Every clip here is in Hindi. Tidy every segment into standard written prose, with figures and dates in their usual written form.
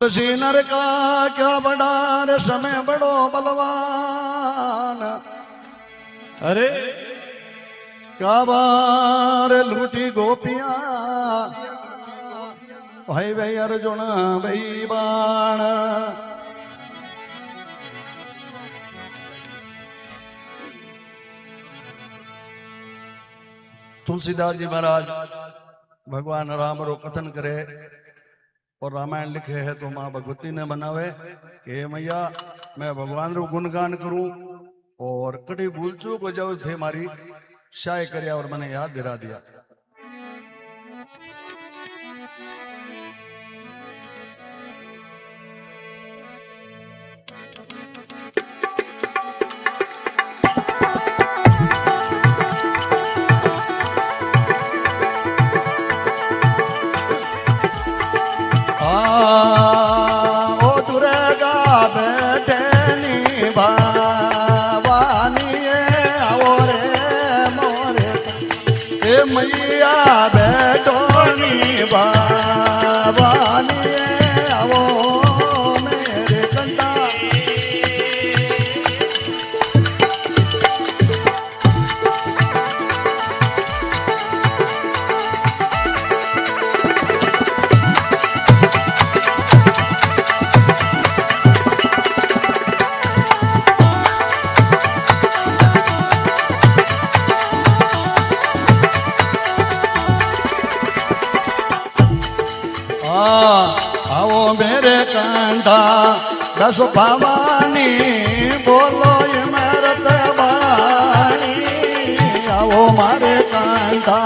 नर का क्या बड़ा रे समय बड़ो बलवान। अरे क्या बार लूटी गोपियां भाई भाई अर्जुन भाई बाण। तुलसीदास जी महाराज भगवान राम रो कथन करे और रामायण लिखे है तो माँ भगवती ने बनावे कि मैया मैं भगवान रो गुणगान करूं और कड़ी भूल चूक हो जाओ थे मारी शाय करया और मैंने याद दिला दिया। ओ दुर्गा बैठनी भवानी आओ रे मोरे ए मैया बैठनी भवानी आओ मेरे कंटा। आओ मेरे कंधा दस भवानी बोलो इमरत बाणी। आओ मारे कंधा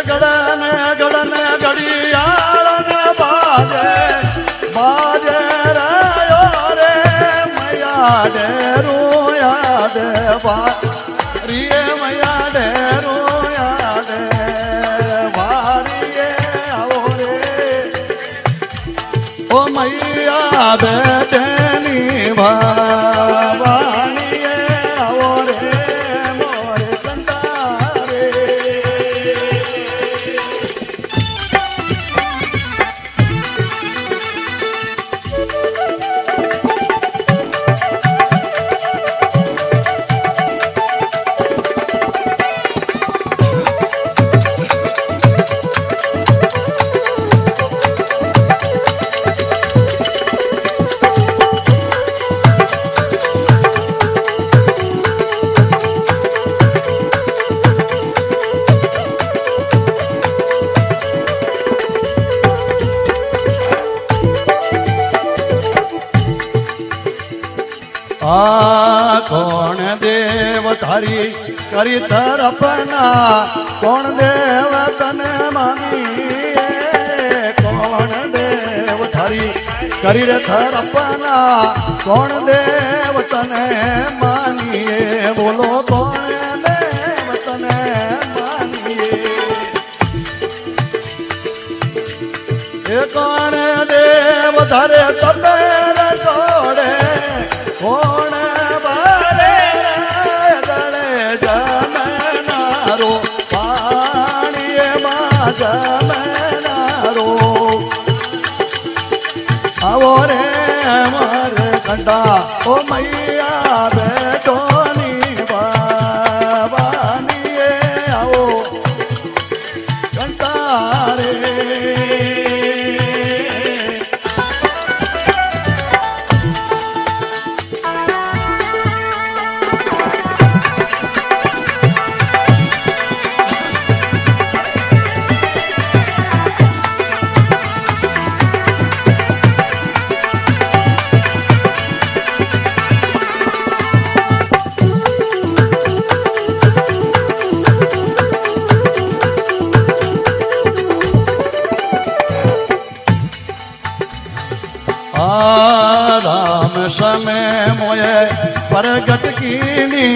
गड़न गड़न घड़ियालन बाजे बाजे रे मैया डेरू याद बारिये मैया डेरू याद बारिये आओ रे ओ मैया बैठनी भवानी आओ रे मोरे कंटारे। कौन देव थारी करी तरपना कौन देव तने मानिए। कौन देव थारी करी रे तरपना कौन देव तने मानिए। बोलो कौन देव तने मानिए। ये कौन देव धरे तपेर जोड़े कौन बारे गले जमनारो पानी माँ जमनारो आओ रे मर कंडा ओ मैया बैठोनी मोये प्रगट कीनी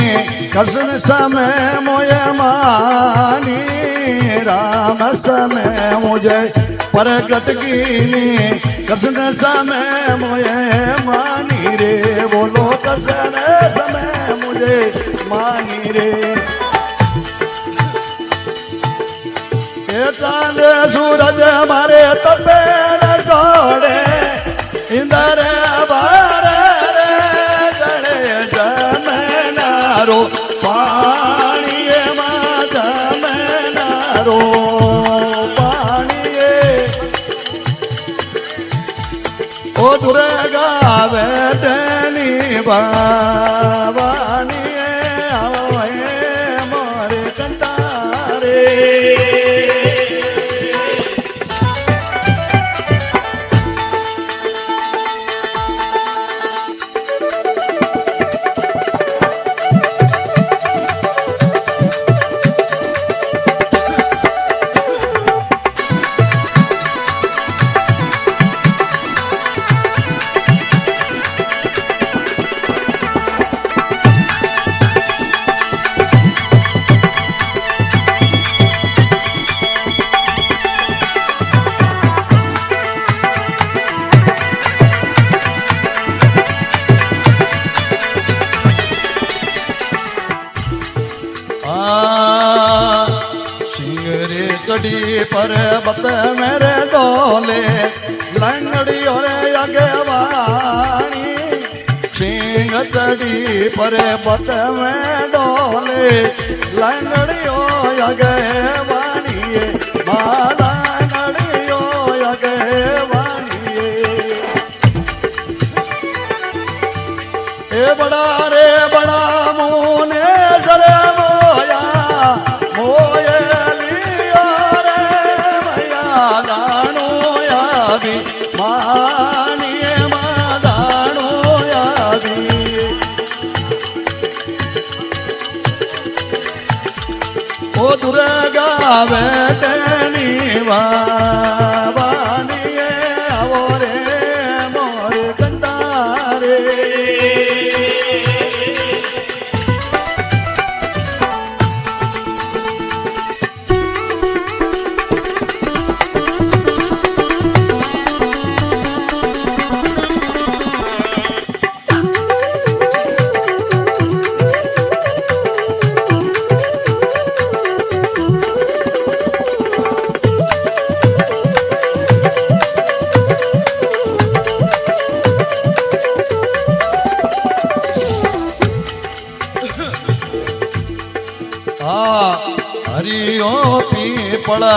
कृष्ण समय मोये मानी राम समय मुझे प्रगट कीनी कृष्ण समय मोये मानी रे बोलो कृष्ण समय मुझे मानी रे चांद सूरज मारे तपे न छोड़े इंदर बार रे जड़े जमनारो पानी माँ जमनारो पानी ओ दुर्गा बेटनी बाबानी आओ मोरे कंटारे चढ़ी पर्वत मेरे डोले लंगड़ी और अगवानी सिंह चढ़ी पर्वत में डोले लंगड़ी और अगवानी माला लंगड़ी और अगवानी ए बड़ा रे बड़ा मुने जरे मोया मोये मानिए मादानो यादी ओ दुर्गा बेटनी बाबानिए आवो रे मोर कंटारे हरियो पीपड़ा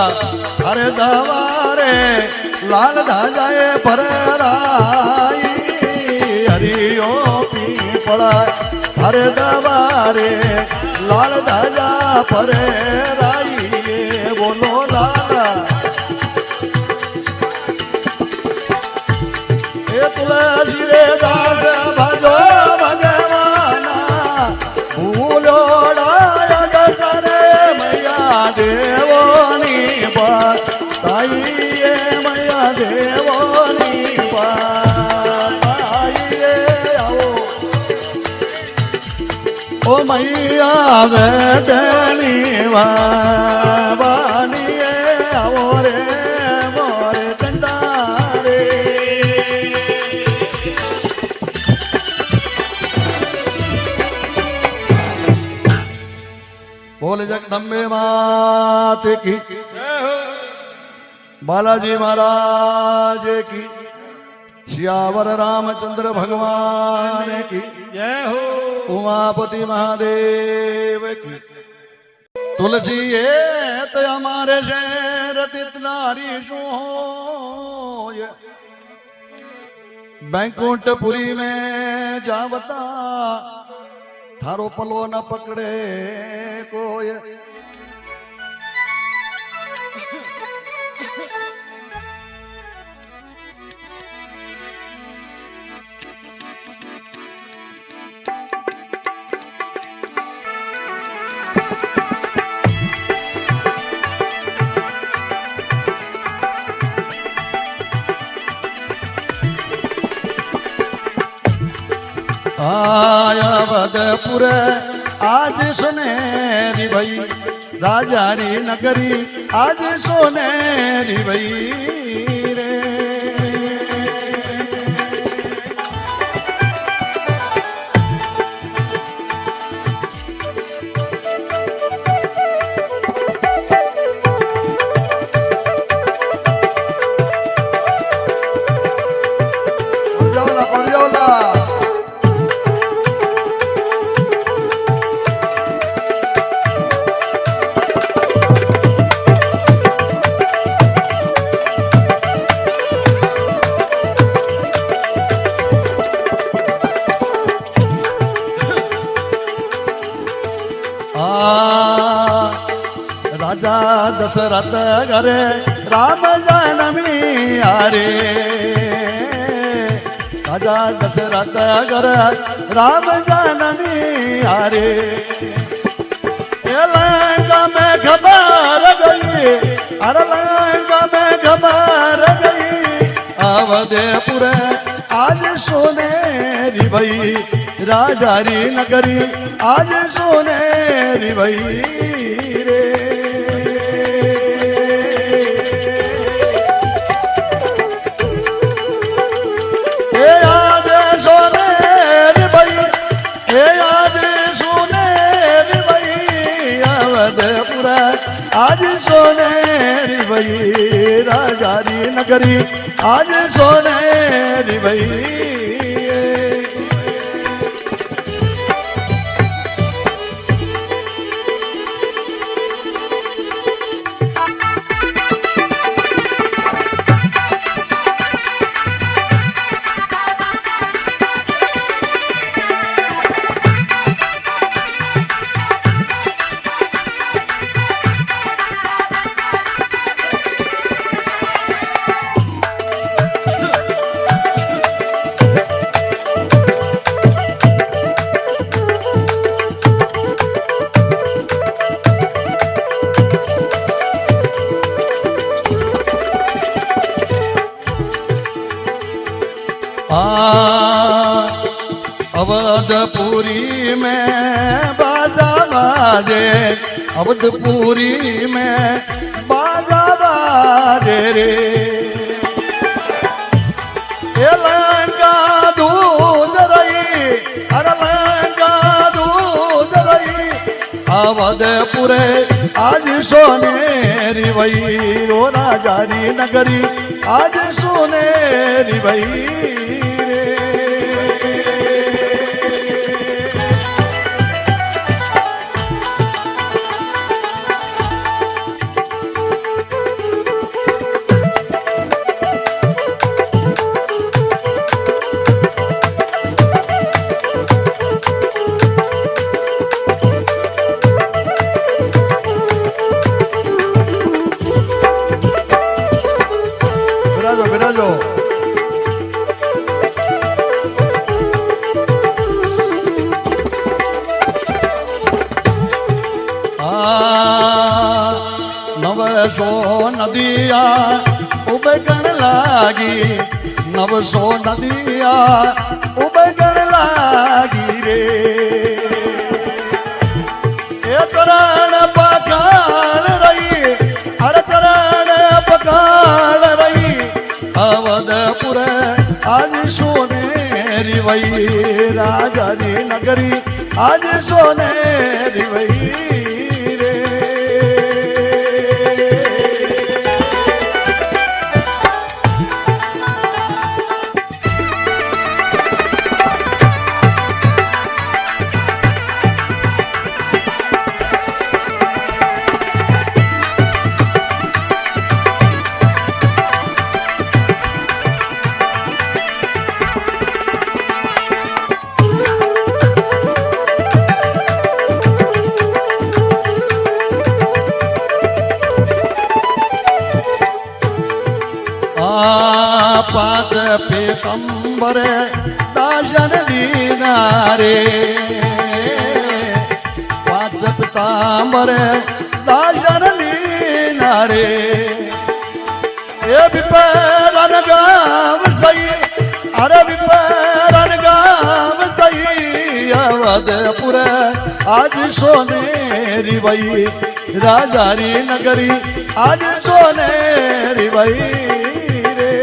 हर दवारे लाल धाजाए पर राई हरियो पीपड़ा हर दवारे लाल धाजा पर राई बोलो लाला ए तुलसी रे दास भजो भगवाना भूलो देवोनी बताइए मैया देवोनी बताइए आओ ओ मैया बेटनी बानिए आओ रे मोरे कंटारे बोल जगदम्बे मात की बालाजी महाराज की श्यावर रामचंद्र भगवान की जय हो उमापति महादेव की तुलसी ये तो हमारे शहर तितनारी सो बैंकुंठपुरी में जावता थारो पलो न पकड़े कोय अवधपुर आज सुनेरी भई राजारी नगरी आज सोनेरी भई रे। पड़ जाओला राजा दशरथ घरे राम जनमी आरे। राजा दशरथ घरे राम जनमी आरे। लंका में खबर गई अरे लंका में खबर गई अवधपुर आज सोनेरी भई राजारी नगरी आज सोनेरी भई रे। ए आज सोनेरी भई ए आज सोनेरी भई अवधपुर आज सोनेरी भई राजारी नगरी आज सोनेरी भई। अवधपुरी में बाजा बाजे अवधपुरी में बाजा बाजे रे। ये लंका दूध रही अरे लंका दूध रही अवधपुर आज सोनेरी भई रो राजारी नगरी आज सोनेरी भई। विराजो नवसो नदिया उबगण लागी नवसो नदिया उबगण लागी रे। ये तरण पकाल रही अरे तरण पकाल रही अवधपुर आज सोनेरी भई राजारी नगरी आज सोनेरी भई रे। पांच पैगंबर दाजन दीनारे पांच पीतांबर दाजन दीनारे ये विपरन गाम सही अरे विपरन गाम सही वादेपुर आज सोनेरी भाई राजा री नगरी आज सोनेरी भाई रे।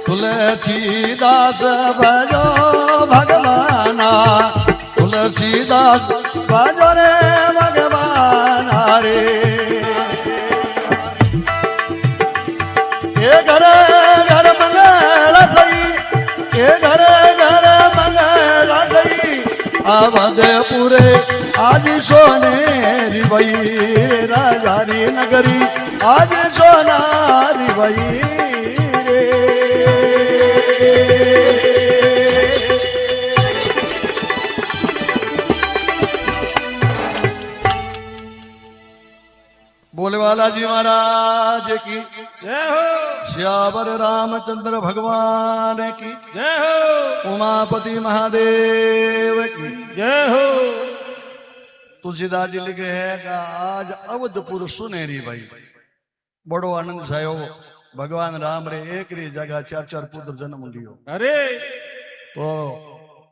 तुलसीदास भजो भगवाना तुलसीदास भजो रे भगवाना रे। के घर घर मंगल थई के घर घर मंगल थई अवधपुरे आज सोनेरी भई राजा री नगरी आज सोनारी भई रे। बोले वाला जी महाराज की जय हो, श्यावर रामचंद्र भगवान की जय हो, उमापति महादेव की जय हो। तुलसीदास जी लिखे है कि आज अवधपुर सुनेरी भाई बड़ो आनंद छायो भगवान राम रे एक री जगह चार चार पुत्र जन्म लियो। अरे तो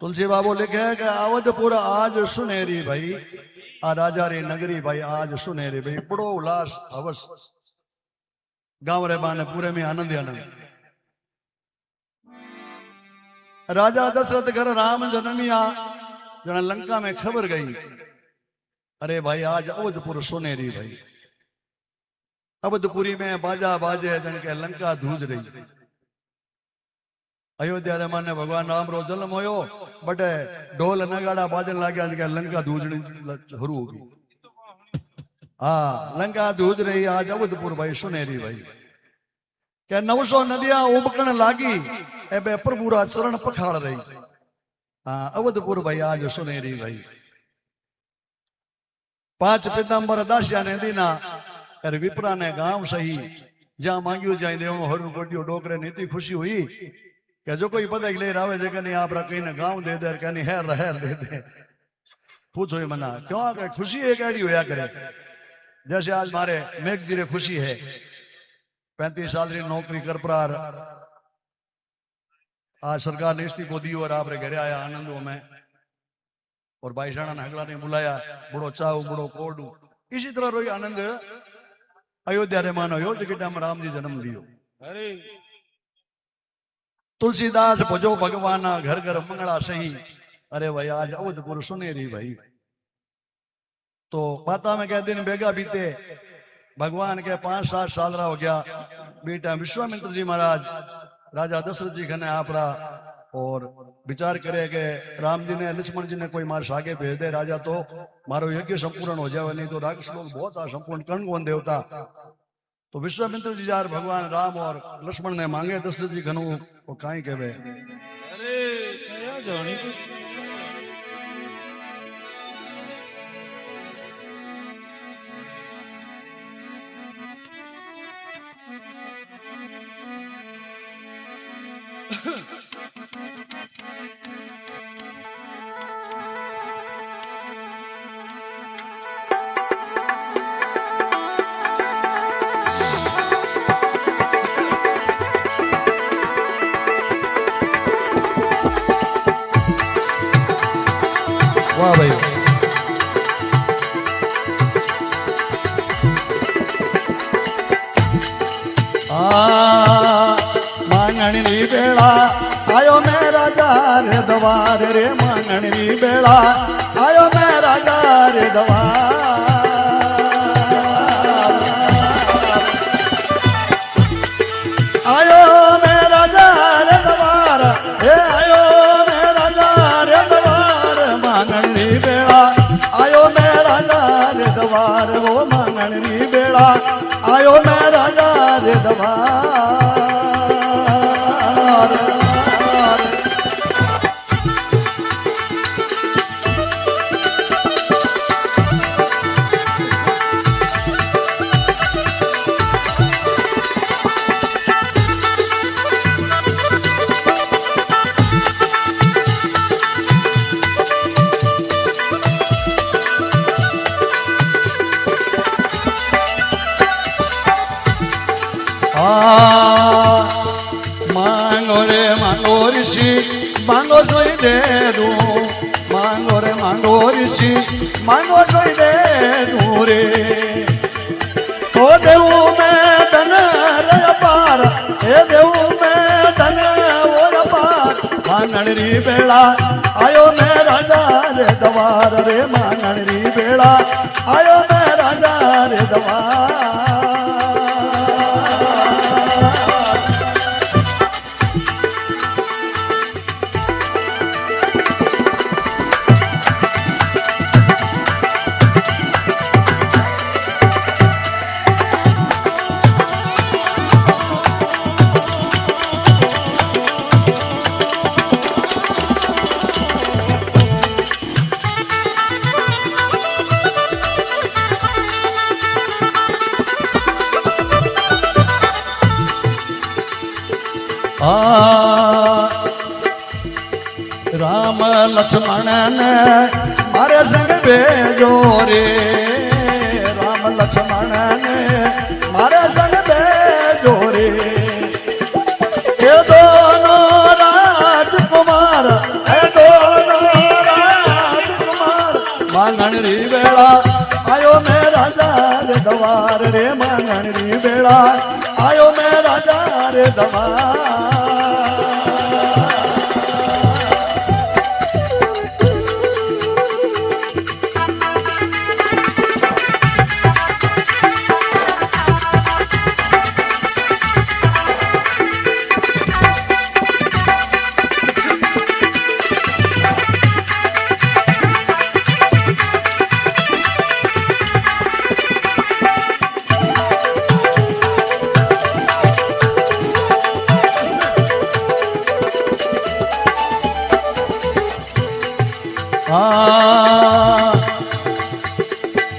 तुलसी बाबू लिखे है कि अवधपुर आज सुनेरी भाई आ राजा रे नगरी भाई आज सुनेरी भाई बड़ो उल्लास हवस गांव रे बाने पूरे में आनंद ही आनंद। राजा दशरथ घर राम जन्मिया जना लंका में खबर गई अरे भाई आज अवधपुर सुनेरी भाई अवधपुरी में बाजा बाजे जन के लंका धूज रही। अयोध्या रे माने भगवान राम रो जन्म होयो बटे ढोल नगाड़ा बाजन लाग्या जन के लंका धूजनी शुरू होगी। हाँ लंका धूज रही आज अवधपुर भाई सुनेरी भाई क्या 900 नदियां उबकण लागी एबे प्रभु रा चरण पखाड़ रही। हाँ अवधपुर भाई आज सुनेरी भाई 5 पीताम्बर दासिया ने दीना अरे विप्रा ने गांव सही जहां मांगियो जाए देव हरु कोटियो डोकरे नीति खुशी हुई कि जो कोई पता ले रावे जगह नहीं आप कहीं ना गांव दे दे कहनी हेर दे दे पूछो ही मना क्यों कि खुशी एक ऐडी होया करे। जैसे आज मारे मेघ जी रे खुशी है 35 साल री नौकरी कर प्रार आज सरकार ने इस्तीफो दियो और आप रे घरे आया आनंदों में और भाई शाणा ने अगला ने बुलाया बड़ो चाव बड़ो कोडू। इसी तरह रोई आनंद अयोध्या रे मानो यो जगह में राम जी जन्म लियो। अरे तुलसीदास भजो भगवाना घर घर मंगला सही अरे भाई आज अवधपुर सुनेरी भाई। तो पाता में कह दिन बेगा बीते भगवान के 5-7 साल रहा हो गया बेटा विश्वामित्र जी महाराज राजा दशरथ जी घने आपरा और विचार करे कि राम जी ने लक्ष्मण जी ने कोई मार आगे भेज दे राजा तो मारो यज्ञ संपूर्ण हो जाए नहीं तो राक्षस लोग बहुत आ संपूर्ण कर्ण कौन देवता। तो विश्वामित्र जी यार भगवान राम और लक्ष्मण ने मांगे दशरथ जी घनु वो काई कहवे अरे कया जानी कुछ वाह भाई मांगणी बेड़ा आयो मैं राजा रे दवार रे मांगणी बेड़ा आयो मैं राजा रे दवार आयो मैं राजा रे दवार हे आयो मैं राजा रे दवार मांग दवार वो मांगण री बेड़ा आयो मैं राजा रे दवार। मांगो रे मांगो ऋषि मांगो जोई दे दूं, मांगो रे मांगो ऋषि मांगो जोई दे दूं रे। ओ देवू मैं धन रे अपार, हे देवू मैं धन वो अपार। मांगण री बेड़ा आयो मैं राजा रे दवार रे, मांगण री बेड़ा आयो मैं राजा रे दवार। राम लक्ष्मण ने मारे संग भेजो रे, राम लक्ष्मण ने मारे संग भेजो रे। ये दोनों राजकुमार, ये दोनों राजकुमार मांगण री बेड़ा आयो मैं राजा रे दवार रे, मांगण री बेड़ा आयो मैं राजा रे दवार।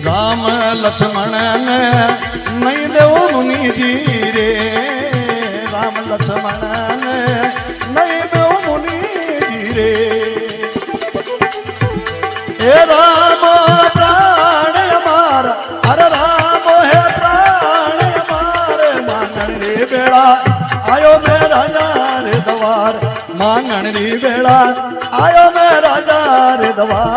राम लक्ष्मण ने नहीं देव मुनि जी रे, राम लक्ष्मण ने नहीं देव मुनि जी रे। हे राम प्राण हमारा, अरे राम है प्राण हमारे। मांगण री बेड़ा आयो मैं राजा रे दवार, मांगण री बेड़ा आयो मैं राजा रे दवार।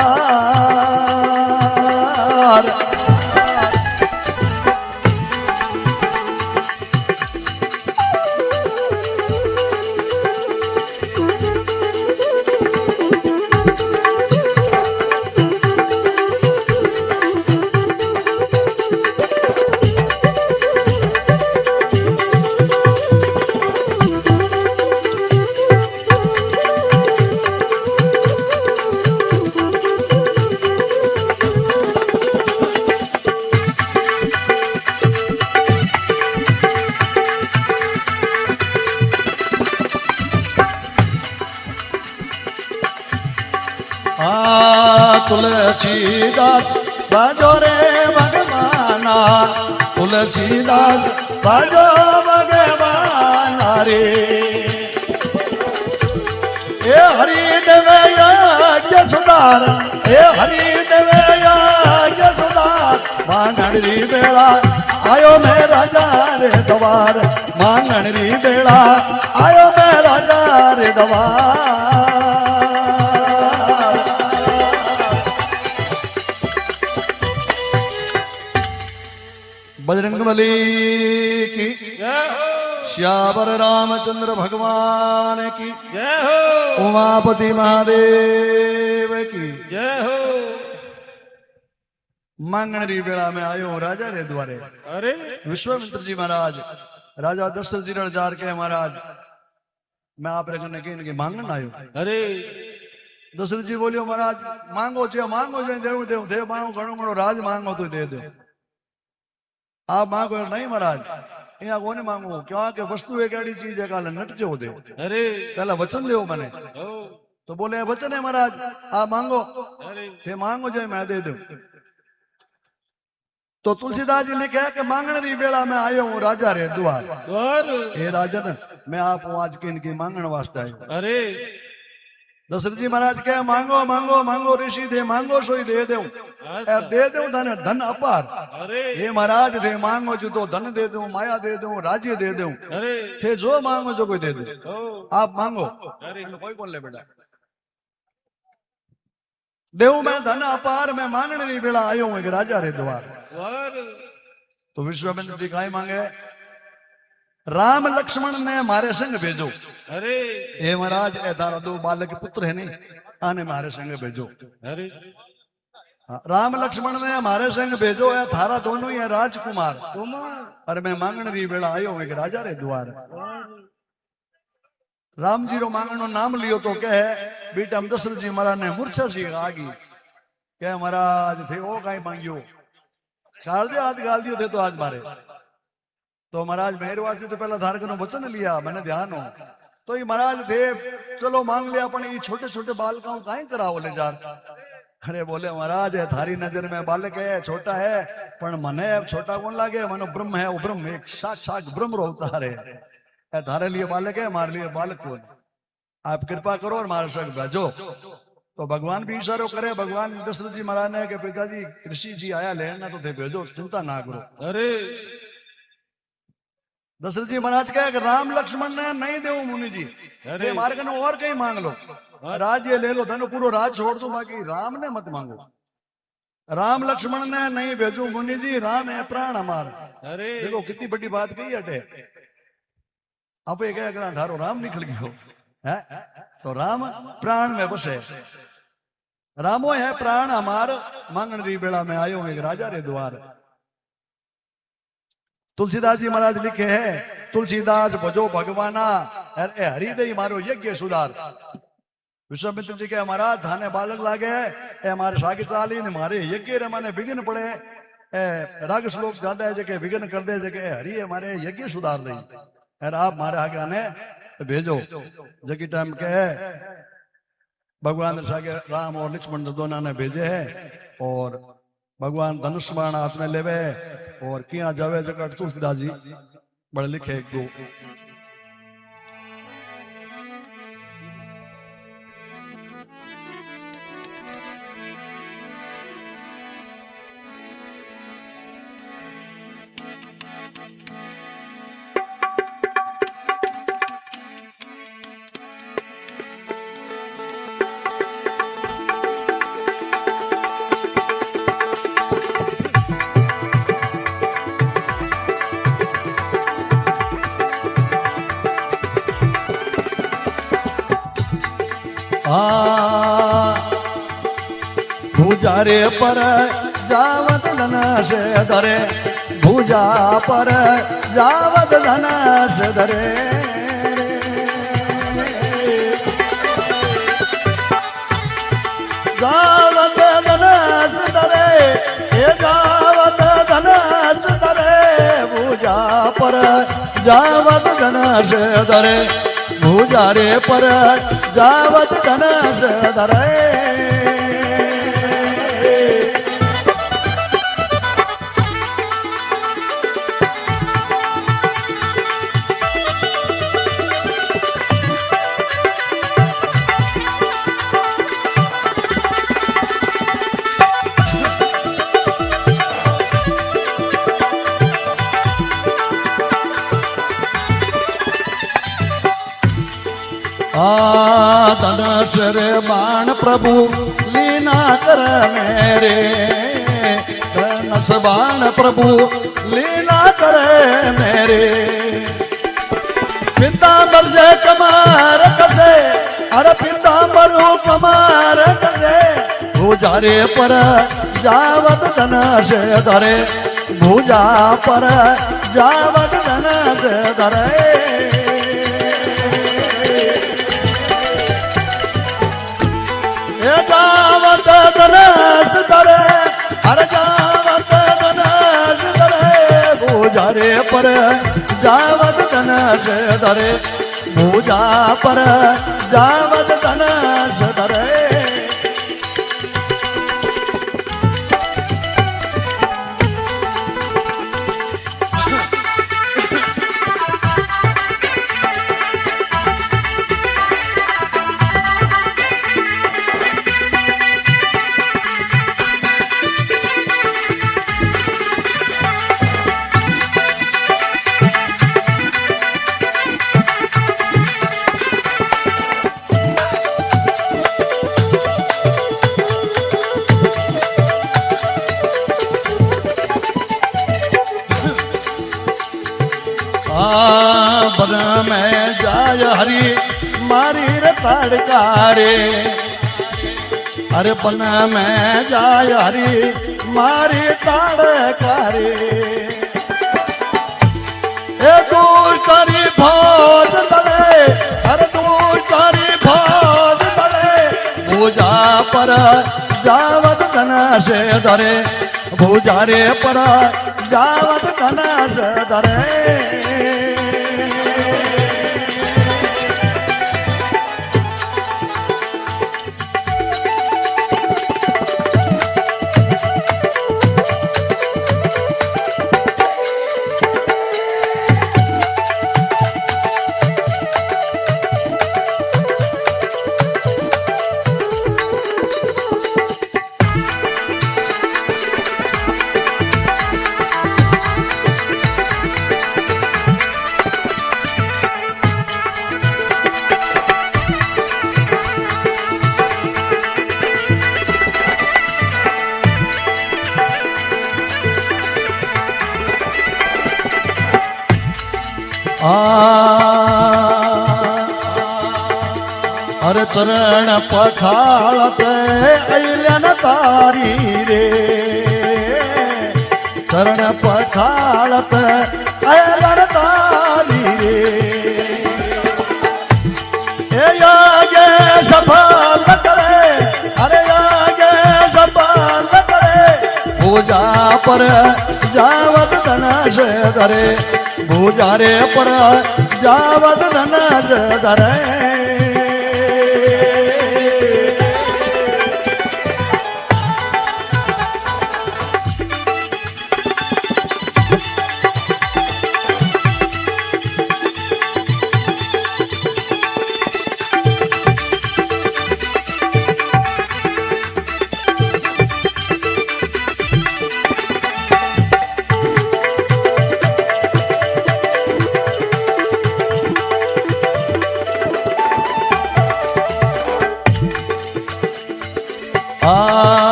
तुलसीदास बाजो रे भगवाना, तुलसीदास बाजो भगवाना रे। ए हरि देवे यज्ञ सुधार, ए हरि देवे यज्ञ सुधार। मांगण री बेड़ा आयो मैं राजा रे दवार, मांगण री बेड़ा आयो मैं राजा रे दवार। बजरंगबली की जय हो, श्यावर रामचंद्र भगवान की जय हो, उमापति महादेव की जय हो। मांगण री बेड़ा में आयो राजा रे द्वारे। अरे विश्वामित्र जी महाराज राजा दशरथ जी जार के महाराज मैं आप रखने के मांगण आयो। अरे दशरथ जी बोलियो महाराज मांगो जो मांगो जो देव देव देव मांगो घणो घणो राज मांगो तो दे दो। आप मांगो नहीं महाराज यहाँ कोने मांगो क्योंकि वस्तु एक ऐसी चीज है काले नट जो दे अरे पहला वचन दो मैंने हो तो बोले वचन है महाराज आप मांगो अरे फिर मांगो जो मैं दे दूं तो तुलसीदास जी लिखे है कि मांगने की बेला में आयो हूँ राजा रे द्वार द्वार हे राजन मैं आप आज के इनकी मांगण वास्ते आयो अरे दशरथ जी महाराज कहे मांगो मांगो मांगो ऋषि दे मांगो सोई दे दो दे दो धन धन अपार अरे हे महाराज थे मांगो जो तो धन दे दूं माया दे दूं राज्य दे दूं अरे थे जो मांगो जो कोई दे दे हो आप मांगो अरे कोई कौन ले बेटा देव मैं धन अपार मैं मांगने नहीं बेला आयो हूं एक राजा रे द्वार द्वार तो विश्वामित्र जी काई मांगे राम लक्ष्मण ने मारे संग भेजो अरे हे महाराज ए तारा दो बालक पुत्र है नहीं आने मारे संग भेजो अरे राम लक्ष्मण ने हमारे संग भेजो है थारा दोनों ही है राजकुमार कुमार और मैं मांगने री बेला आयो हूं एक राजा रे द्वार राम जी रो मांगनो नाम लियो तो कहे बेटा हम दशरथ जी महाराज ने मूर्छा सी आगी कहे महाराज थे ओ काई मांगियो गाल दे आज गाल दियो थे तो आज मारे तो महाराज मेरे वास्ते तो पहला धारक नो वचन लिया मैंने ध्यान हो तो ये महाराज थे चलो मांग लिया अपन ये छोटे छोटे बालकों काई कराओ ले जा अरे बोले महाराज है थारी नजर में बालक है छोटा है पर मने छोटा कौन लागे मनो ब्रह्म है वो ब्रह्म एक साक्षात ब्रह्म रो अवतार है थारे लिए बालक है हमारे लिए बालक कौन आप कृपा करो और हमारे संग भेजो तो भगवान भी इशारो करे भगवान दशरथ जी महाराज ने के पिताजी ऋषि जी आया लेना तो थे भेजो चिंता ना करो अरे दशरथ जी महाराज कहे राम लक्ष्मण ने नहीं दे मुनि जी अरे मारे कन और कहीं मांग लो राज ये ले लो धन पूरा राज छोड़ दो बाकी राम ने मत मांगो राम लक्ष्मण ने नहीं भेजू मुनि जी राम है प्राण हमार अरे देखो कितनी बड़ी बात कही अटे आप एक धारो राम निकल गयो है तो राम प्राण में बसे रामो है प्राण हमार मांगण री बेड़ा में आयो एक राजा रे द्वार तुलसीदास जी महाराज लिखे है तुलसीदास भजो भगवाना ए हरिदय मारो यज्ञ सुधार विश्वामित्र जी के महाराज थाने बालक लागे ए हमारे सागे चाली ने मारे यज्ञ रे माने विघ्न पड़े ए राग श्लोक ज्यादा है जके विघ्न कर दे जके हरि हमारे यज्ञ सुधार दे और आप मारे आगे आने भेजो जकी टाइम के भगवान सागे राम और लक्ष्मण दोनों ने भेजे है और भगवान धनुष बाण हाथ में लेवे और किया जावे जगह तुलसीदास जी बड़े लिखे एक दो भुजा रे पर जावत धन से धरे भुजा पर जावत धन से धरे जावत धन से धरे हे जावत धन से धरे भुजा पर जावत धन से धरे भुजा रे पर जावत धन से धरे धनुष रे बाण प्रभु लीना कर मेरे धनुष बाण प्रभु लीना कर मेरे पीतांबर से कमार कसे अरे पीतांबर कमार कसे भुजारे पर जावत धनुष धरे भुजा पर जावत धनुष धरे जावत धनुष धरे हर जावत धनुष धरे पर जावत धनस धरे भुजा पर जावत धनस धरे बन में जाय हरी मारी रे ताड़कारे अरे बन में जाय हरी मारी ताड़कारे ए तू तारी भोज लड़े अरे तू तारी भोज लड़े भुजा पर जावत धन से धरे भुजा रे पर जावत धन से धरे अरे चरण पखाळत ऐल्यान तारी रे चरण पखाळत ऐल्यान तारी रे हे यागे सफल करे अरे यागे सफल करे पूजा पर जावत धन से धरे भुजा रे पर जावत धन से धरे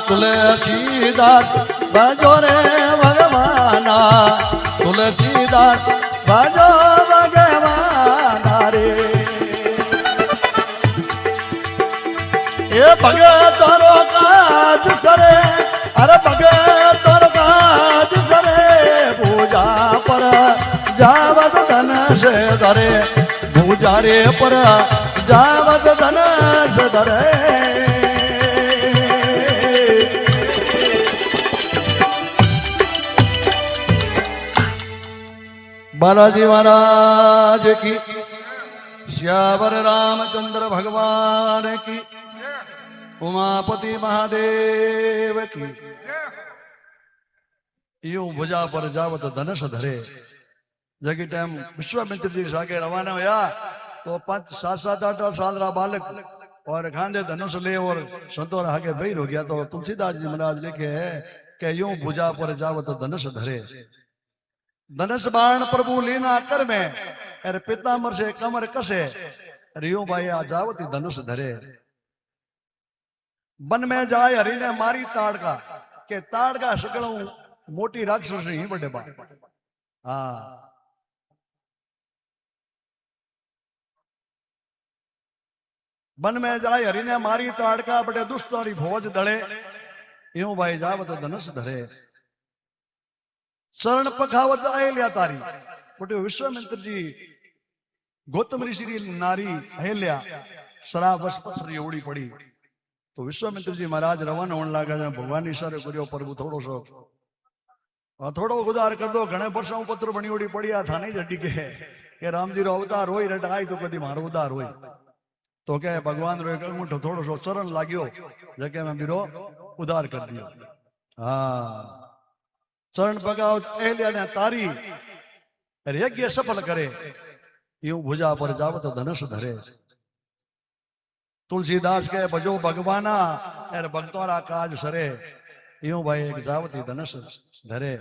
तुलसीदास भजो रे भगवाना तुलसीदास भजो भगवाना रे ये भगतों काज सरे अरे भगतों काज सरे पूजा पर जावत धन से धरे पूजा रे पर जावत धन से धरे बालाजी महाराज की श्यावर रामचंद्र भगवान की उमापति महादेव की यूं भुजा पर जावत धनुष धरे जगी टाइम विश्वामित्र जी सागे रवाना हुआ तो 5 7 8 साल रा बालक और खांदे धनुष ले और संतोर आगे बैर हो गया तो तुलसीदास जी महाराज लिखे है कि यूं भुजा पर जावत धनुष धरे धनुष बाण प्रभु लीना कर में अरे पीताम्बर से कमर कसे अरे यूं भाई आ जावती धनुष धरे बन में जाए हरि ने मारी ताड़का के ताड़का सकड़ू मोटी राक्षस ही बड़े बा हाँ बन में जाए हरि ने मारी ताड़का बड़े दुष्ट और भोज दड़े यूं भाई जावत धनुष धरे शरण पखावत आए लिया तारी बटे विश्वामित्र जी गौतम ऋषि नारी अहिल्या शराब वश पसरी उड़ी पड़ी तो विश्वामित्र जी महाराज रवाना होने लगा भगवान इशारे करियो प्रभु थोड़ो सो और थोड़ो उधार कर दो घणे वर्षों पत्र बनी ओड़ी पड़िया था नहीं जटी के राम जी रो अवतार होई रट आई तो कदी मारो उधार होई तो क्या भगवान रो एक अंगूठो थोड़ो सो चरण लाग्यो जके में बीरो उधार कर दियो। हाँ चरण पगाओ एलिया ने तारी यज्ञ सफल करे यूं भुजा पर जावत धनुष धरे। तुलसीदास के भजो भगवाना एर भक्तों काज सरे यूं भाई एक जावती धनुष धरे।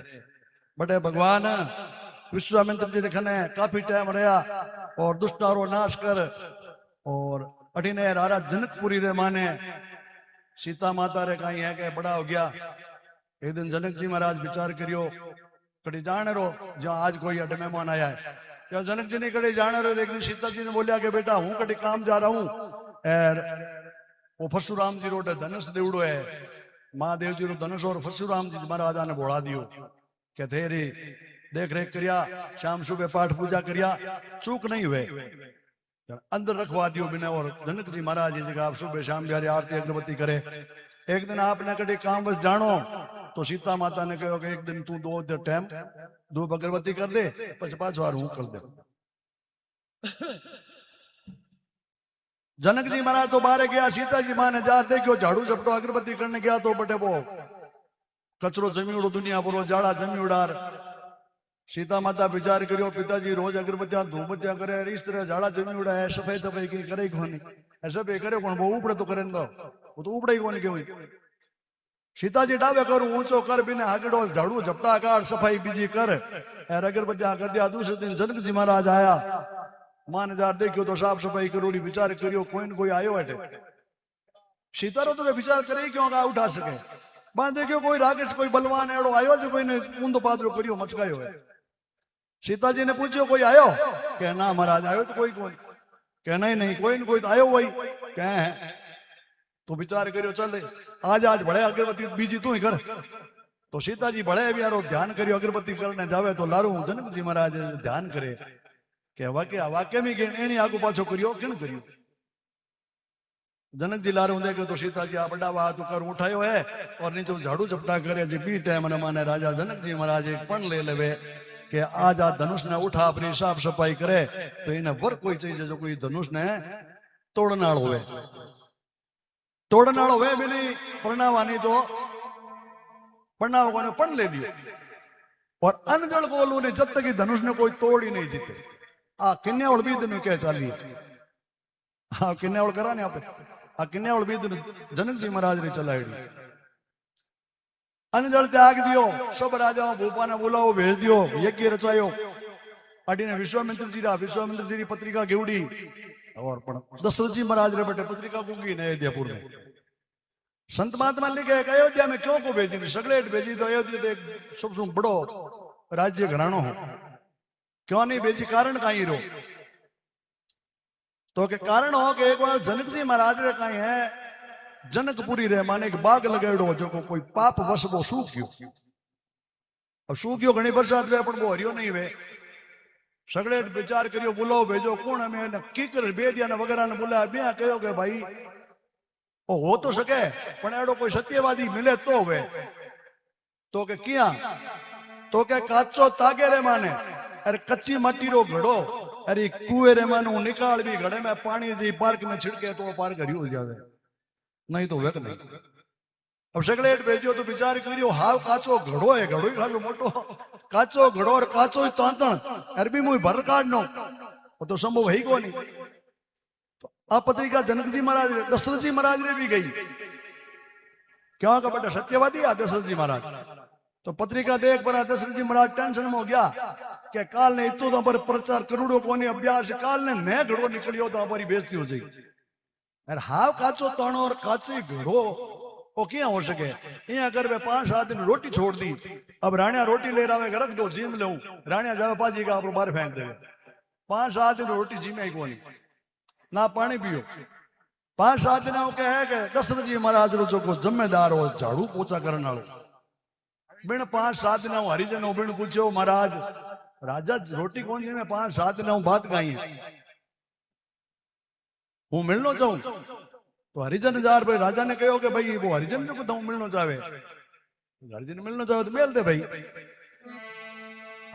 बटे भगवान विश्वामित्र जी ने काफी टाइम रहा और दुष्टारो नाश कर और अठीने राजा जनकपुरी रे माने सीता माता रे कहीं है के बड़ा हो गया। एक दिन जनक जी महाराज विचार करियो कड़ी जान रो जहाँ आज कोई अड मेहमान आया है क्या जनक जी ने कड़ी जान रो। एक दिन सीता जी ने बोलिया कि बेटा हूं कड़ी काम जा रहा हूं एर वो परशुराम जी रोड धनुष देवड़ो है महादेव जी रो धनुष और परशुराम जी महाराजा ने बोला दियो क्या तेरी देख रेख करिया शाम सुबह पाठ पूजा करिया चूक नहीं हुए अंदर रखवा दियो बिना। और जनक जी महाराज जी का आप सुबह शाम बिहारी आरती अगरबत्ती करे। एक दिन आपने कड़ी काम बस जानो तो सीता माता ने कहो कि एक दिन तू दो टाइम धूप अगरबत्ती कर दे पच पांच बार हूं कर दे। जनक जी महाराज तो बाहर गया सीता जी मां ने जा देखो झाड़ू झपटो अगरबत्ती करने गया तो बटे वो कचरो जमी उड़ो दुनिया पर जाड़ा जमी उड़ार। सीता माता विचार करियो पिताजी रोज अगरबत्तियां धूपबत्तियां करे इस तरह जाड़ा जमी उड़ा है सफाई तफाई की करे कोनी ऐसा भी करे कौन वो उपड़े तो करें वो तो उपड़े ही कोनी क्यों। सीता जी डावे करूं ऊंचो कर बिना आगड़ो झाड़ू झपटा काट सफाई बीजी कर अगरबत्तियां कर दिया। दूसरे दिन जनक जी महाराज आया मान जार देखियो तो साफ सफाई करोड़ी विचार करियो कोई न कोई आयो है। सीता रो तो विचार करे क्यों का उठा सके बात देखियो कोई राकेश कोई बलवान एड़ो आयो जो कोई ने ऊंधो पादरो करियो मचकायो है। सीता जी ने पूछो कोई आयो क्या ना महाराज आयो तो कोई क्या नहीं कोई न कोई तो आयो वही क्या है तो विचार करियो चल आज बड़े अगरबत्ती बीजी तू ही कर। तो सीता जी बड़े भी यारो ध्यान करियो अगरबत्ती करने जावे तो लारू जनक जी महाराज ध्यान करे के वाक्य में एनी आगू पाछो करियो किन करियो। जनक जी लारू देखे तो सीता जी आ बड़ा बात कर उठायो है और नीचे झाड़ू झपटा करे जी बी टाइम ने माने राजा जनक जी महाराज एक पण ले लेवे कि आज आ धनुष ने उठा अपनी साफ सफाई करे तो इन्हें वर कोई चाहिए जो कोई धनुष ने तोड़नाल होवे बिनी परनावानी तो परनाव को पण ले लियो और अनजल गोलू ने जब तक धनुष ने कोई तोड़ ही नहीं जीते। आ किन्यावल भी दिन क्या चाली हाँ किन्यावल करा ने आप आ किन्यावल भी दिन जनक जी महाराज ने चलाई अनजल त्याग दियो सब राजाओं भूपा ने बुलाओ भेज दियो यज्ञ रचायो अडी ने विश्वामित्र जी पत्रिका घेवड़ी और दशरथ जी महाराज रे बेटे पत्रिका गूंगी ने अयोध्यापुर में संत महात्मा लिखे अयोध्या में क्यों को भेजी सगलेट भेजी तो अयोध्या तो एक सबसे बड़ो राज्य घरानो हो क्यों नहीं भेजी कारण कहीं रो तो के कारण हो कि एक बार जनक जी महाराज रे कहीं है जनकपुरी रे माने एक बाग लगाड़ो जो को कोई पाप वश वो सूख गयो। अब सूख गयो घणी बरसात वे पण वो हरियो नहीं वे सगले विचार करियो बुलाओ भेजो कौन हमें कीकर बेदिया ने वगैरह ने बुलाया बिया कहो के भाई ओ हो तो सके पण एड़ो कोई सत्यवादी मिले तो वे तो के किया तो के काचो तागे रे माने अरे कच्ची मट्टी रो घड़ो अरे कुएं रे माने निकाल भी घड़े में पानी दी पार्क में छिड़के तो पार घड़ी हो जावे नहीं तो वेक नहीं। अब सगलेट भेजो तो विचार करियो हाव काचो घड़ो है घड़ो ही खालो मोटो काचो घड़ो और काचो ही तांतण अरबी मुई भर काढनो वो तो संभव है ही को नहीं। तो आ पत्रिका जनक जी महाराज दशरथ जी महाराज रे भी गई क्यों का बेटा सत्यवादी आ दशरथ जी महाराज तो पत्रिका देख पर दशरथ जी महाराज टेंशन में हो गया कि काल ने इतो तो पर प्रचार करोड़ों कोनी अभ्यास काल ने नया घड़ो निकलियो तो हमारी बेइज्जती हो जाएगी। अरे हाव काचो तणो और काची घड़ो वो क्या हो सके यहाँ कर वे 5-7 दिन रोटी छोड़ दी अब राणिया रोटी ले रहा है रख दो जिम लू राणिया जावे पाजी का आप बाहर फेंक दे 5-7 दिन रोटी जिमे को नहीं ना पानी पियो 5-7 दिन के है कि दशरथ जी महाराज रो जो को जिम्मेदार हो झाड़ू पोछा करने वालों बिन 5-7 दिन हरिजन बिन पूछो महाराज राजा रोटी कौन जी में 5-7 दिन बात कही हूँ मिलना चाहूं तो हरिजन जार भाई राजा ने कहो कि भाई वो हरिजन जो कहता हूँ मिलना चाहे हरिजन मिलना चाहे तो मिल दे भाई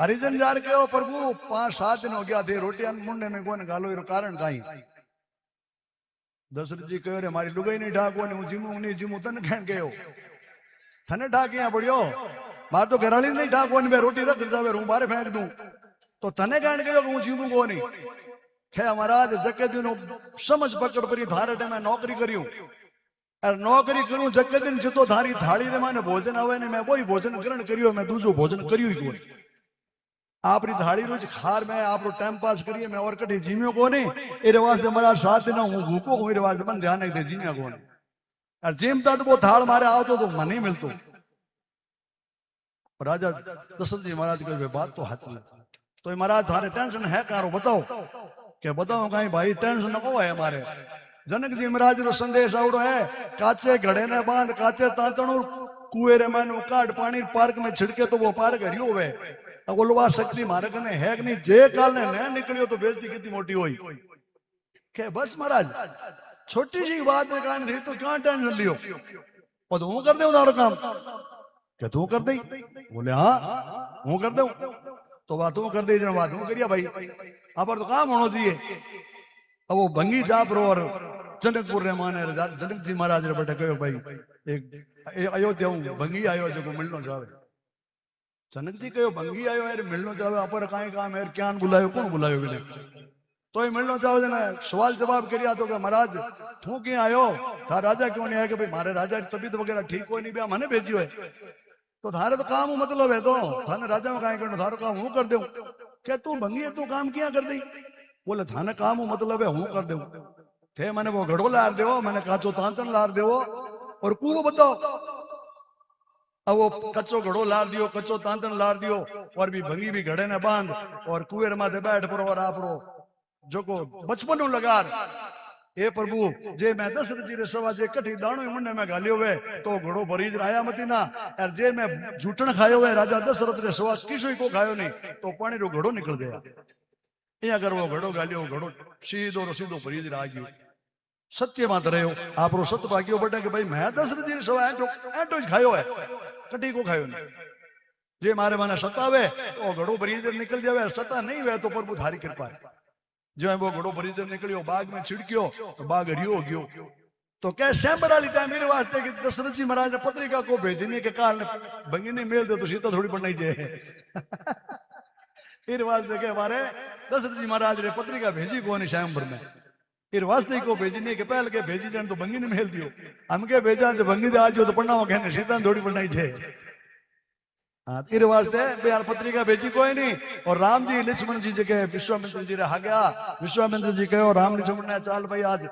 हरिजन जार के हो प्रभु 5-7 दिन हो गया थे रोटियां मुंडे में कोने गालो इरो कारण काई दशरथ जी कहो रे मारी लुगाई नहीं ढाको ने नहीं जीमू तने कहन गयो थने ढाक यहाँ पड़ियो मार तो घराली नहीं ढाको ने रोटी रख जावे हूं बारे फेंक दूं तो तने कहन गयो कि हूं जीमू को नहीं खे महाराज जके दिन समझ पकड़ परी धारे टाइम नौकरी करियो और नौकरी करूं जके दिन जितो धारी थाली रे माने भोजन आवे ने मैं वही भोजन ग्रहण करियो मैं दूजो भोजन करियो ही कोनी आपरी थाली रोज खार में आपरो टाइम पास करिए मैं और कटी जीमियो को नहीं ए रिवाज से महाराज साथ से ना हूं भूखो हूं रिवाज से मन ध्यान नहीं दे जीमिया को नहीं और जीमता तो वो थाल मारे आओ तो मन नहीं मिलतो राजा दशरथ जी महाराज कहे बात तो हाची तो महाराज थारे टेंशन है कारो बताओ के बताओ कहीं भाई टेंशन नको है हमारे जनक जी महाराज रो संदेश आवड़ो है काचे घड़े ने बांध काचे तांतणु कुएं रे मानु काट पानी पार्क में छिड़के तो वो पार्क हरियो वे बोलवा शक्ति मारे कने है कि नहीं जे काल ने न निकलियो तो बेइज्जती कितनी मोटी हुई के बस महाराज छोटी सी बात है कारण थी तो क्या टेंशन लियो और तू कर दे उधार काम क्या तू कर दे बोले हां हूं कर दे तो बात तू कर दे जन बात हूं करिया भाई आप तो काम होना चाहिए अब वो भंगी जाप रो और जनकपुर रे माने जनक जी महाराज रे बटे कहो भाई एक अयोध्या हूं भंगी आयो जो मिलनो जावे जनक जी कहो भंगी आयो है मिलनो चाहे अपर काई काम है क्या बुलायो कौन बुलायो बिने तो ही मिलनो चाहे ने सवाल जवाब करिया तो के महाराज तू के आयो था राजा क्यों नहीं आया कि भाई मारे राजा की तबीयत वगैरह ठीक कोई नहीं बे मने भेजियो है तो थारे तो काम मतलब है तो थाने राजा में काई करनो थारो काम हूं कर देऊं के तू भंगी है तू काम किया कर दई बोले थाने काम मतलब है हूं कर देऊं थे मैंने वो घड़ो लार देवो मैंने काचो तांतन लार देवो और कुओं बताओ अब वो कच्चो घड़ो लार दियो कच्चो तांतन लार दियो और भी भंगी भी घड़े ने बांध और कुएर माथे बैठ पर और आपरो जो को बचपन लगार ए प्रभु जे मैं दशरथ जी रे सवा जे कठी दाणो मुंडे में गालियो वे तो घड़ो भरीज राया मती ना और जे मैं झूठन खायो वे राजा दशरथ रे सवा किसोई को खायो नहीं तो पानी रो घड़ो निकल गया ये अगर वो घड़ो गालियो घड़ो सीधो भरीज रा गयो सत्य मात रहो आपरो सत्य भाग्यो बटे कि भाई मैं दशरथ जी रे सवा एटो खायो है कटी को खायो नहीं जे मारे माने सतावे तो घड़ो भरीजर निकल जावे सता नहीं वे तो प्रभु थारी कृपा है जो वो घड़ो भरीजर निकलियो बाग में छिड़कियो तो बाग हरियो गयो तो क्या सैंबर वाली टाइम मेरे वास्ते कि दशरथ जी महाराज ने पत्रिका को भेजने के कारण भंगी नहीं मेल दे तो सीता थोड़ी पड़ना ही फिर वास्ते के हमारे दशरथ जी महाराज ने पत्रिका भेजी को नहीं सैंबर में फिर वास्ते को भेजने के पहले के भेजी जान तो भंगी ने मेल दियो हम के भेजा तो भंगी आज तो पढ़ना हो कहने सीता थोड़ी पढ़ना ही हाँ फिर वास्ते यार पत्रिका भेजी कोई नहीं और राम जी लक्ष्मण जी जगह विश्वामित्र जी रहा गया विश्वामित्र जी कहो राम लक्ष्मण ने चाल भाई आज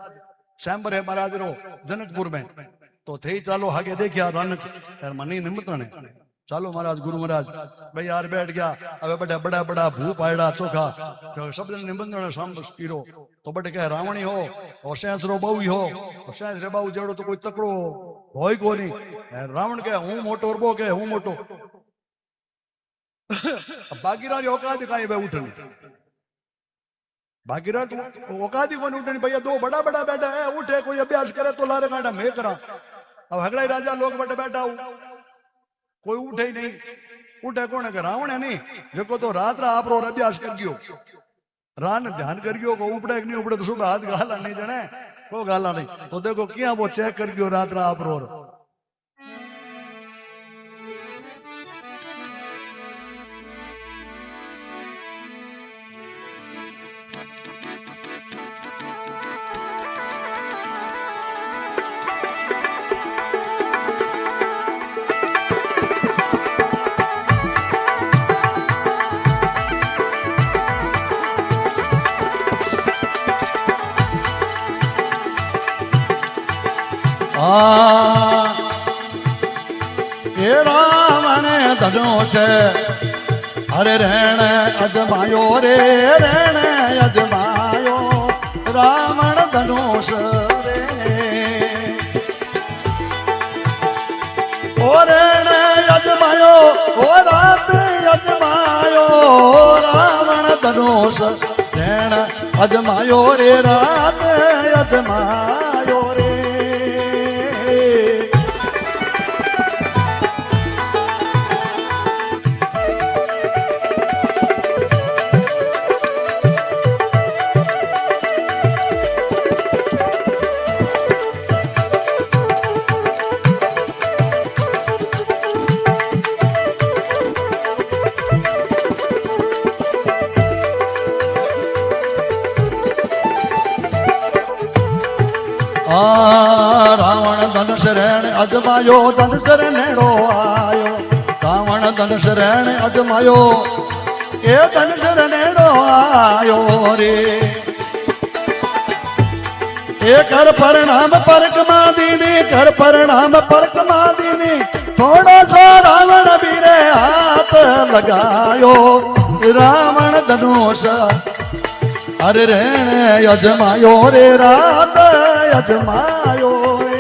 सैंबर है महाराज रो जनकपुर में तो थे चालो आगे देखिया रौनक यार मनी निमंत्रण है चालो महाराज गुरु महाराज भाई यार बैठ गया अब बड़ा बड़ा बड़ा भू पायड़ा चोखा शब्द निबंधन शाम कीरो तो बटे कह रावणी हो और शेष रो बाऊ हो और शेष रे बाऊ जेड़ो तो कोई तकड़ो होय को नहीं रावण के हूं मोटो और बो के हूं मोटो बागीरा री औकात काई बे उठनी बागीरा औकात को नहीं उठनी भैया दो बड़ा बड़ा बैठा है उठे कोई अभ्यास करे तो लारे कांडा मैं करा अब हगड़ा राजा लोग बटे बैठा हूं कोई उठे ही नहीं उठे कौन है रावण है नहीं देखो तो रात रा आप अभ्यास कर गयो रान ध्यान कर गयो को उपड़े नहीं उपड़े तो सुबह हाथ गाला नहीं जने को गाला नहीं तो देखो क्या वो चेक कर गयो रात रा आप हे रावण धनुष हरे रहण अजमायो रे रहण अजमायो रावण धनुष रे ओ रहण अजमायो ओ रात अजमायो रावण धनुष रहण अजमायो रे रात अजमायो रे अजमायो धनुष रे नेड़ो आयो रावण धनुष रण अजमायो ए धनुष रे नेड़ो आयो रे ए कर प्रणाम परकमा दीनी कर प्रणाम परकमा दीनी थोड़ा सा रावण वीरे हाथ लगायो रावण धनुष अरे रण अजमायो रे रात अजमायो रे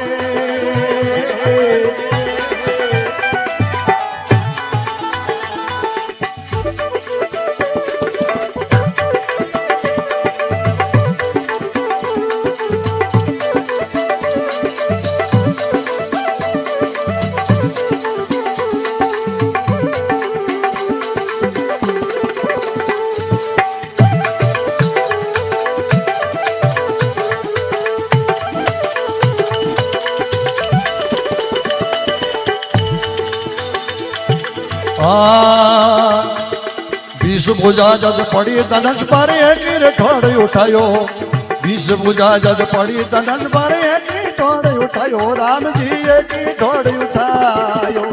बीस भुजा जज पड़ी धनुष पर एक ठोड़ उठायो बीस भुजा जज पड़ी धनुष पर एक ठोड़ उठायो राम जी एक ठोड़ उठायो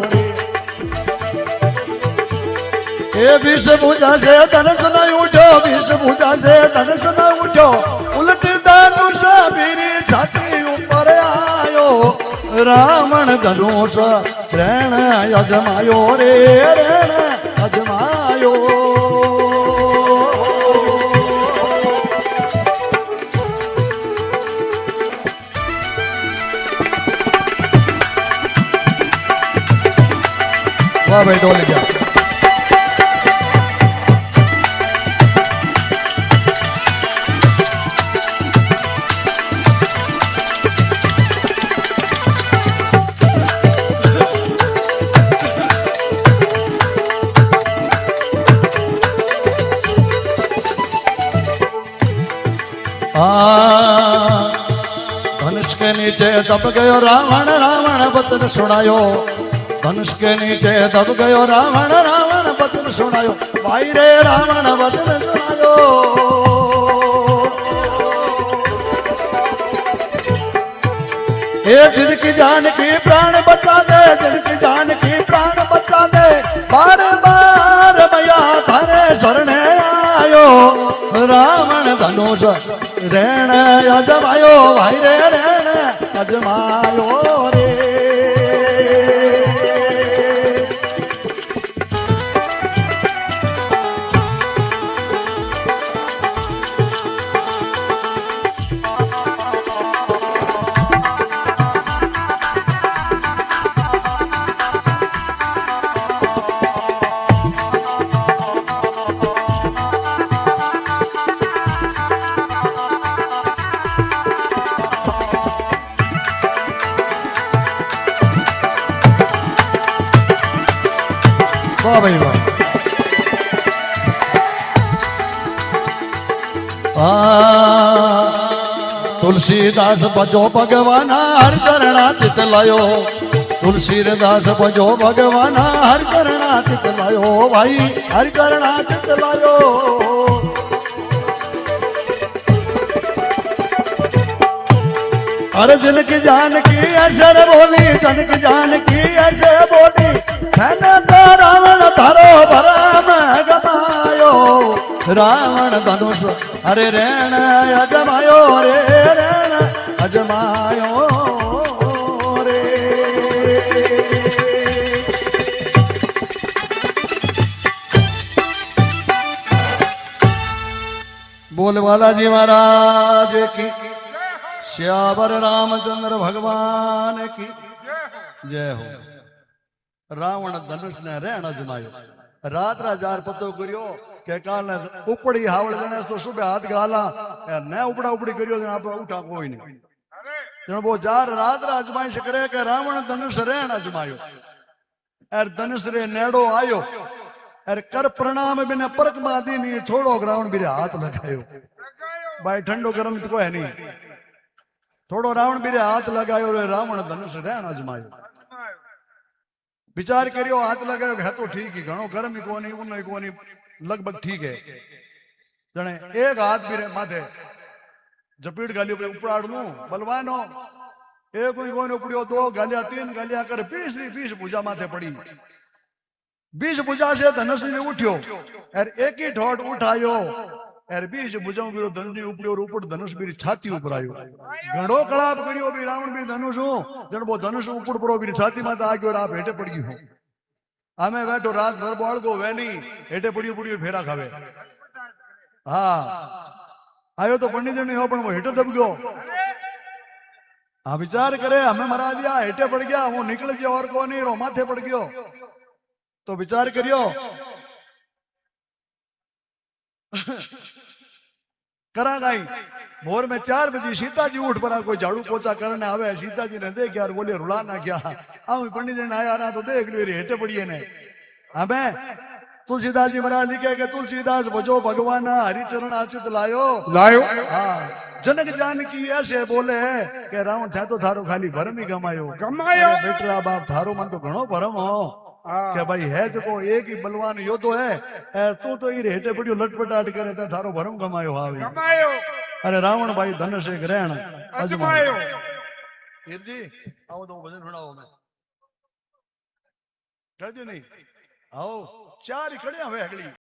ए बीस भुजा से धनुष न उठो बीस भुजा से धनुष न उठो उलट धनुष मेरी छाती ऊपर आयो रावण धनुष रण अजमायो रे रण अजमायो वाह भाई डोल गया धनुष के नीचे दब गयो रावण रावण बचन सुनायो धनुष के नीचे दब गयो रावण रावण बचन सुनायो भाई रे रावण बचन सुनायो ए जिनकी जान की प्राण बचा दे जिनकी जान की प्राण बचा दे बार बार मैया थारे शरण आयो रावण धनुष रण अजमायो भाई रे रण अजमायो रे वाह भाई वाह तुलसीदास भजो भगवान हर चरणा चित लायो तुलसीदास भजो भगवान हर चरणा चित लायो भाई हर चरणा चित लायो अरे जिनकी जान की ऐसे बोली जिनकी जान की ऐसे बोली मैंने तो रावण थारो भरम गमायो रावण धनुष अरे रण अजमायो रे रण अजमायो रे बोल बालाजी महाराज की श्यावर रामचंद्र भगवान की जय हो रावण धनुष ने रण अजमायो रात जार पतो करियो के काल उपड़ी हावड़ जने तो सुबह हाथ गाला न उपड़ा उपड़ी करियो जना आप उठा कोई नहीं जण वो जार रात अजमाइश करे के रावण धनुष रण अजमायो एर धनुष रे नेड़ो आयो एर कर प्रणाम बिना परक मादी नहीं थोड़ो रावण बिरे हाथ लगायो भाई ठंडो गरम तो है नहीं थोड़ो रावण बिरे हाथ लगायो रे रावण धनुष रण अजमायो विचार करियो हाथ लगायो है तो ठीक ही घणो गर्म ही कोनी उन कोनी लगभग ठीक है जने एक हाथ भी रे माथे जपीट गालियो पे उपराड़ नु बलवानो एक कोई उपड़ियो, दो गालिया, तीन गालिया कर, 20 भुजा माथे पड़ी। 20 भुजा से धनुष ने उठ्यो और एक ही ठोट उठायो और 20 भुजाओं बीरो धनुष ने उपड़ियो और ऊपर धनुष बीरी छाती ऊपर आयो। घणो कलाप करियो भी रावण भी धनुष हूं, जण वो धनुष ऊपर पड़ो बीरी छाती माथे आ गयो और आप हेठे पड़ गयो। हमें बैठो रात भर बाल को वेनी हेठे पड़ियो पड़ियो फेरा खावे। हाँ आयो तो पंडित जन हो, पण वो हेठे दब गयो। हाँ विचार करे, हमें मरा दिया, हेठे पड़ गया, वो निकल गया और को नहीं रो माथे पड़ गयो। तो विचार करियो करा गई। भोर में 4 बजे सीता जी उठ पड़ा, कोई झाड़ू पोछा करने आवे, सीता जी ने देख यार बोले रुला ना क्या, पंडित जी ने आया ना तो देख लियो हेठे पड़िए ने। हमें तुलसीदास जी महाराज लिखे कि तुलसीदास भजो भगवान हरिचरण आचित लायो लायो। हाँ जनक जानकी ऐसे बोले कि रावण था तो थारो खाली भरम ही गमायो। गमायो। अरे बेटा बाप थारो मन तो घणो भरम हो कि भाई है जो को एक ही बलवान योद्धो है, तू तो ई हेठे पड़ियो लटपटाट करे तो थारो भरम गमायो हावे। गमायो। अरे रावण भाई धनुष एक ग्रहण अजमायो। हीर जी आओ तो भजन सुनाओ। मैं कर दियो नहीं आओ 4 ही खड़े हुए अगली।